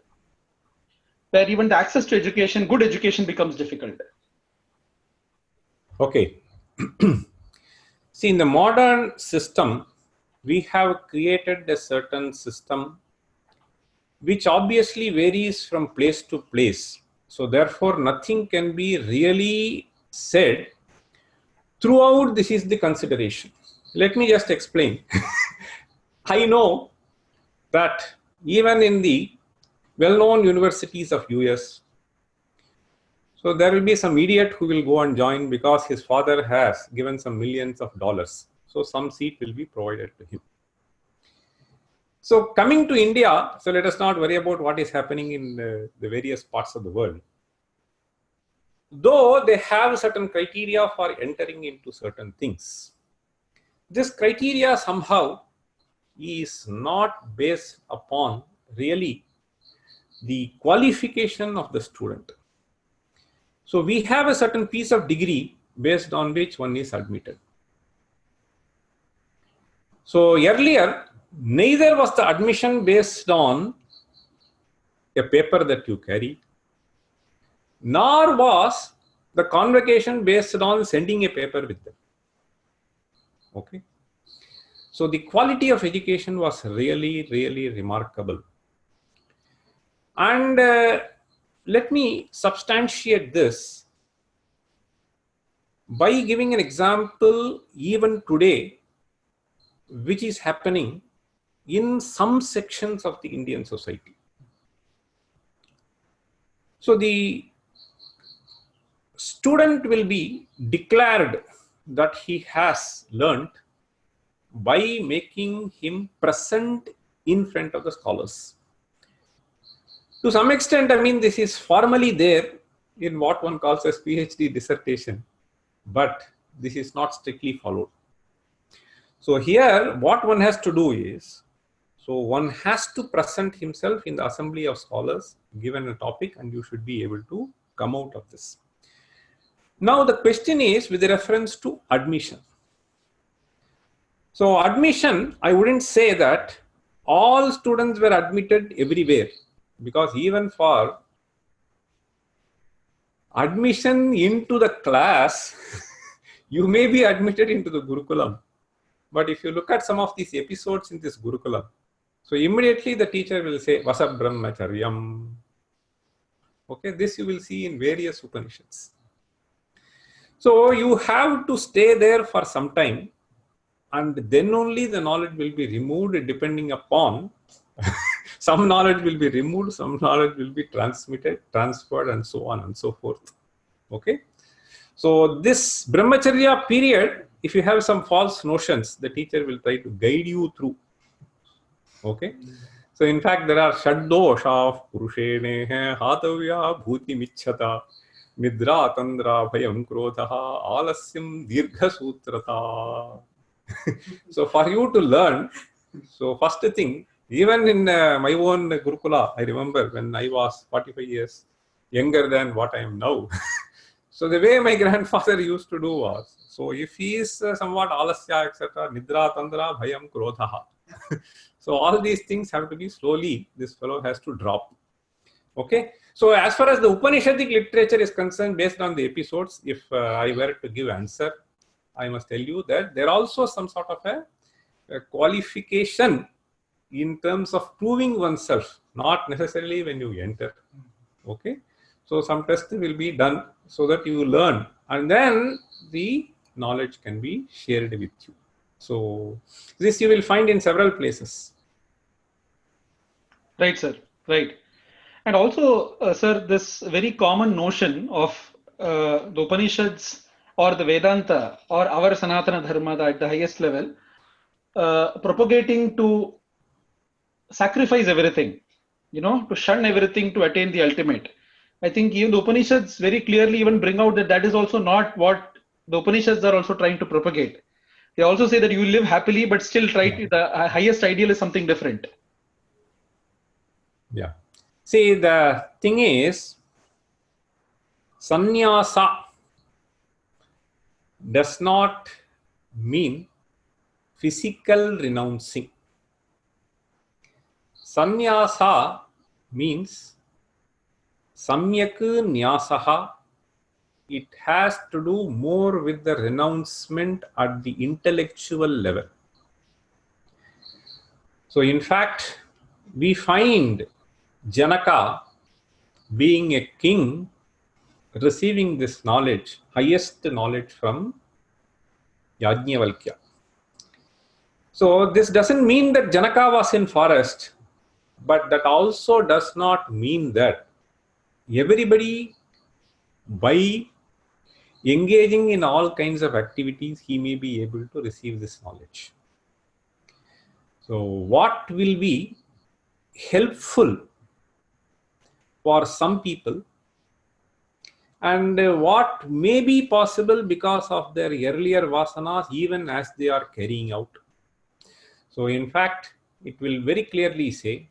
where even the access to education, good education, becomes difficult.
Okay. See, in the modern system, we have created a certain system which obviously varies from place to place. So therefore, nothing can be really said throughout. This is the consideration. Let me just explain. I know that even in the well-known universities of US, so there will be some idiot who will go and join because his father has given some millions of dollars. So some seat will be provided to him. So coming to India, so let us not worry about what is happening in the various parts of the world. Though they have certain criteria for entering into certain things, this criteria somehow is not based upon really the qualification of the student. So we have a certain piece of degree based on which one is admitted. So earlier, neither was the admission based on a paper that you carry, nor was the convocation based on sending a paper with them. Okay. So the quality of education was really, really remarkable. And let me substantiate this by giving an example even today, which is happening in some sections of the Indian society. So the student will be declared that he has learnt by making him present in front of the scholars. To some extent, I mean, this is formally there in what one calls as PhD dissertation, but this is not strictly followed. So here, what one has to do is, so one has to present himself in the assembly of scholars, given a topic, and you should be able to come out of this. Now the question is with reference to admission. So admission, I wouldn't say that all students were admitted everywhere, because even for admission into the class, you may be admitted into the Gurukulam. But if you look at some of these episodes in this Gurukulam, so immediately the teacher will say, Vasa Brahmacharyam. Okay, this you will see in various Upanishads. So you have to stay there for some time, and then only the knowledge will be removed depending upon some knowledge will be removed, some knowledge will be transmitted, transferred, and so on and so forth. Okay. So this Brahmacharya period, if you have some false notions, the teacher will try to guide you through. Okay. So in fact, there are Shaddosha of Purushenehe, Hatavya, Bhuti Michhata, Nidra Tandra, Bhayam Krodhaha, Alasyam, Dirgha Sutrata. So for you to learn, so first thing, even in my own Gurukula, I remember when I was 45 years younger than what I am now. So the way my grandfather used to do was, so if he is somewhat alasya, etc., Nidra Tandra, Bhayam Krodhaha. So all these things have to be slowly, this fellow has to drop. Okay. So as far as the Upanishadic literature is concerned, based on the episodes, if I were to give answer, I must tell you that there also some sort of a qualification in terms of proving oneself, not necessarily when you enter. Okay. So some test will be done so that you learn, and then the knowledge can be shared with you. So this you will find in several places.
Right, sir. Right. And also, sir, this very common notion of the Upanishads or the Vedanta or our Sanatana Dharma at the highest level, propagating to sacrifice everything, to shun everything to attain the ultimate. I think even the Upanishads very clearly even bring out that that is also not what the Upanishads are also trying to propagate. They also say that you live happily, but still try to, the highest ideal is something different.
Yeah. See, the thing is, sannyasa does not mean physical renouncing. Sannyasa means samyak nyasaha. It has to do more with the renouncement at the intellectual level. So in fact, we find Janaka being a king, receiving this knowledge, highest knowledge from Yajnavalkya. So this doesn't mean that Janaka was in forest, but that also does not mean that everybody, by engaging in all kinds of activities, he may be able to receive this knowledge. So what will be helpful for some people, and what may be possible because of their earlier vasanas, even as they are carrying out. So in fact, it will very clearly say,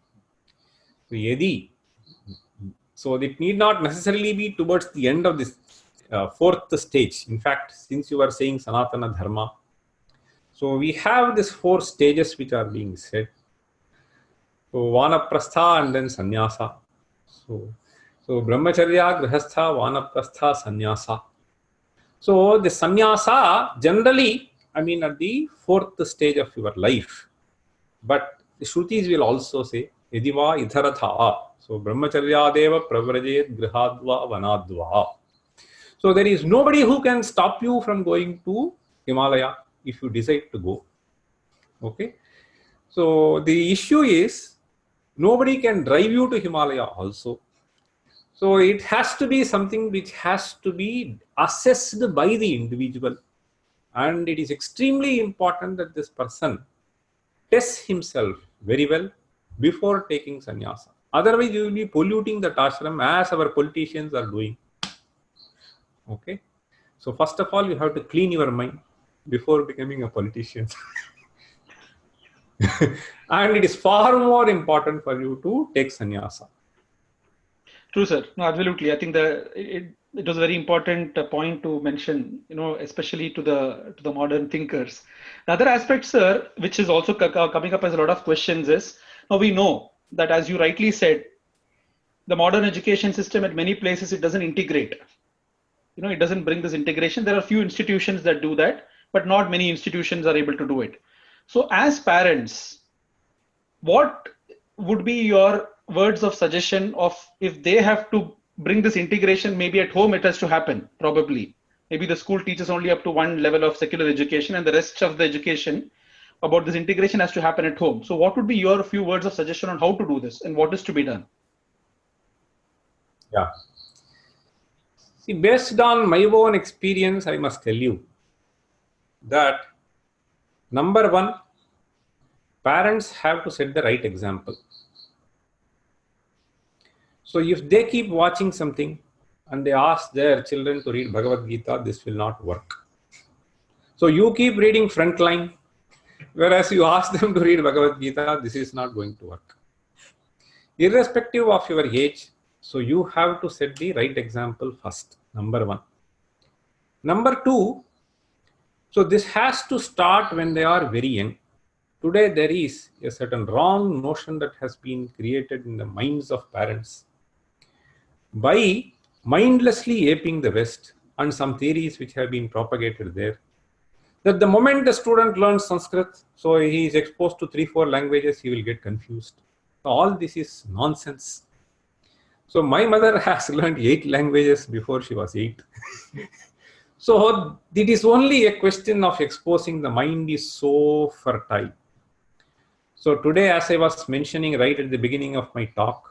so it need not necessarily be towards the end of this fourth stage. In fact, since you are saying Sanatana Dharma, so we have these 4 stages which are being said. So Vanaprastha and then Sannyasa. So Brahmacharya, Grihastha, Vanaprastha, Sannyasa. So the Sannyasa generally, I mean at the 4th stage of your life. But the Shrutis will also say, Yadiva idharatha. So Brahmacharya deva pravrajet grihadva vanadva. So there is nobody who can stop you from going to Himalaya if you decide to go. Okay. So the issue is, nobody can drive you to Himalaya also. So it has to be something which has to be assessed by the individual. And it is extremely important that this person tests himself very well before taking sannyasa. Otherwise, you will be polluting the ashram as our politicians are doing. Okay. So first of all, you have to clean your mind before becoming a politician. And it is far more important for you to take sannyasa.
True, sir. No, absolutely. I think it was a very important point to mention, especially to the modern thinkers. The other aspect, sir, which is also coming up as a lot of questions is, now we know that, as you rightly said, the modern education system at many places, it doesn't integrate. It doesn't bring this integration. There are few institutions that do that, but not many institutions are able to do it. So as parents, what would be your words of suggestion of if they have to bring this integration? Maybe at home it has to happen, probably. Maybe the school teaches only up to one level of secular education, and the rest of the education about this integration has to happen at home. So what would be your few words of suggestion on how to do this and what is to be done?
Yeah. See, based on my own experience, I must tell you that number one, parents have to set the right example. So if they keep watching something and they ask their children to read Bhagavad Gita, this will not work. So you keep reading Frontline, whereas you ask them to read Bhagavad Gita, this is not going to work. Irrespective of your age, so you have to set the right example first, number one. Number two, so this has to start when they are very young. Today there is a certain wrong notion that has been created in the minds of parents by mindlessly aping the West and some theories which have been propagated there, that the moment the student learns Sanskrit, so he is exposed to 3-4 languages, he will get confused. So all this is nonsense. So my mother has learned 8 languages before she was 8. So it is only a question of exposing. The mind is so fertile. So today, as I was mentioning right at the beginning of my talk,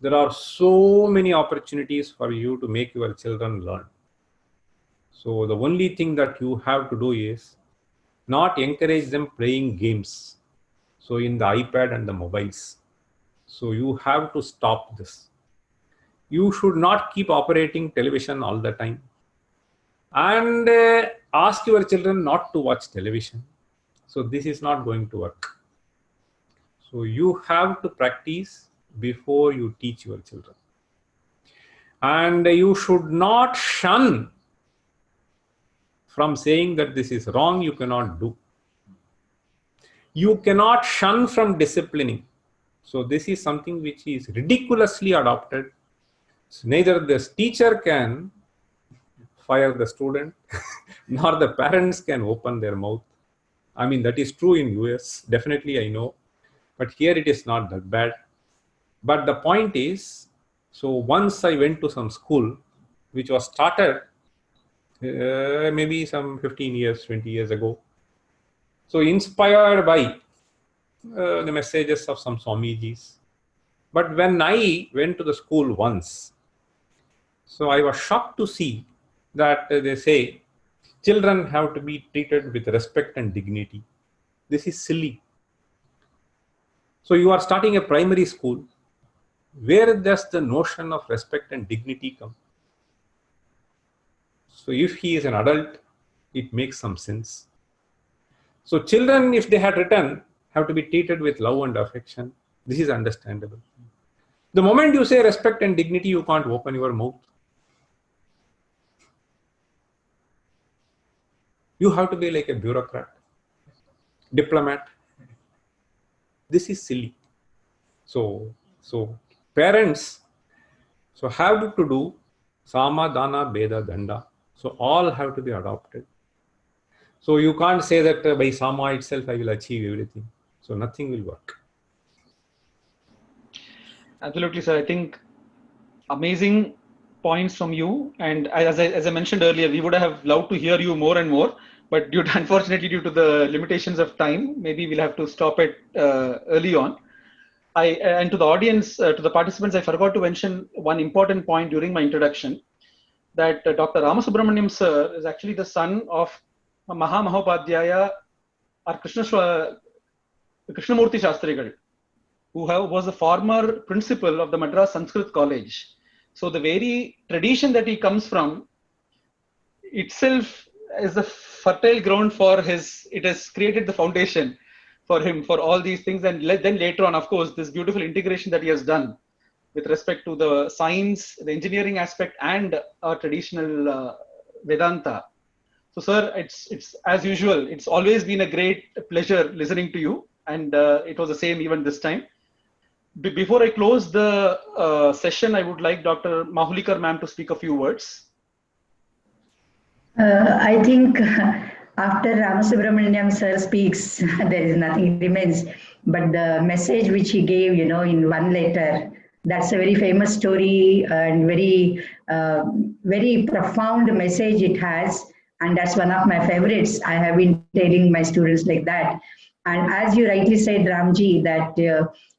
there are so many opportunities for you to make your children learn. So the only thing that you have to do is not encourage them playing games. So in the iPad and the mobiles. So you have to stop this. You should not keep operating television all the time. And ask your children not to watch television. So this is not going to work. So you have to practice before you teach your children. And you should not shun from saying that this is wrong, you cannot do. You cannot shun from disciplining. So this is something which is ridiculously adopted. So neither the teacher can fire the student, nor the parents can open their mouth. I mean, that is true in US, definitely I know. But here it is not that bad. But the point is, so once I went to some school, which was started maybe some 15 years, 20 years ago. So inspired by the messages of some Swamijis. But when I went to the school once, so I was shocked to see that they say children have to be treated with respect and dignity. This is silly. So you are starting a primary school. Where does the notion of respect and dignity come? So if he is an adult, it makes some sense. So children, if they had written, have to be treated with love and affection. This is understandable. The moment you say respect and dignity, you can't open your mouth. You have to be like a bureaucrat, diplomat. This is silly. So parents have to do sama, dana, beda, danda. So all have to be adopted. So you can't say that by sama itself I will achieve everything. So nothing will work.
Absolutely, sir. I think amazing points from you. And as I mentioned earlier, we would have loved to hear you more and more. But unfortunately, due to the limitations of time, maybe we'll have to stop it early on. And to the audience, to the participants, I forgot to mention one important point during my introduction, that Dr. Ramasubramaniam sir is actually the son of Mahamahopadhyaya or Krishnamurti Shastrigal, was the former principal of the Madras Sanskrit College. So the very tradition that he comes from itself is a fertile ground for it has created the foundation for him for all these things. And then later on, of course, this beautiful integration that he has done with respect to the science, the engineering aspect, and our traditional Vedanta. So, sir, it's as usual. It's always been a great pleasure listening to you, and it was the same even this time. Before I close the session, I would like Dr. Mahulikar ma'am to speak a few words.
I think after Ramasubramaniam sir speaks, there is nothing remains. But the message which he gave, in one letter, that's a very famous story and very, very profound message it has. And that's one of my favorites. I have been telling my students like that. And as you rightly said, Ramji, that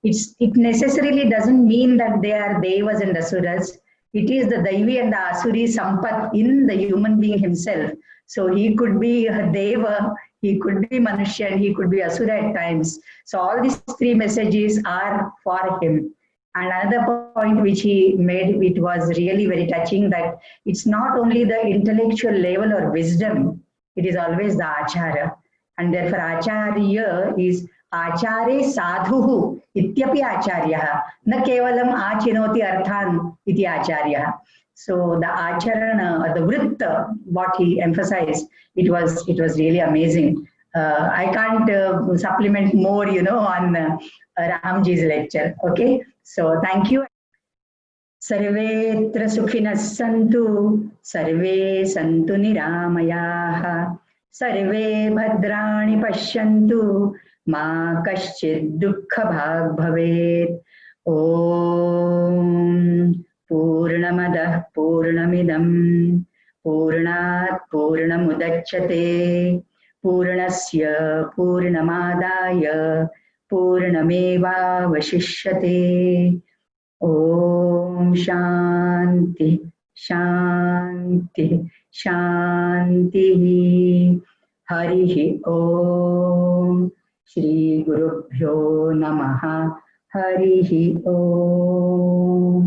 it necessarily doesn't mean that they are devas and asuras. It is the Daivi and the Asuri Sampat in the human being himself. So he could be a Deva, he could be Manushya, and he could be Asura at times. So all these three messages are for him. And another point which he made, it was really very touching, that it's not only the intellectual level or wisdom, it is always the Achara. And therefore Acharya is Achare sadhuhu ityapi acharya na kevalam achinoti arthan iti acharya. So the acharana, the vritta, what he emphasized, it was really amazing. I can't supplement more, on Ramji's lecture. Okay, so thank you. Sarvetra sukhinas santu, sarve santu niramayaha, sarve bhadrani pashyantu, ma kaschid dukkha bhag bhavet. Om Purnamadah Purnamidam Purnat Purnamudachyate Purnasya Purnamadaya Purnameva Vashishyate. Om Shanti Shanti Shanti. Harihi Om. Shri Gurubhyo Namaha. Harihi Om.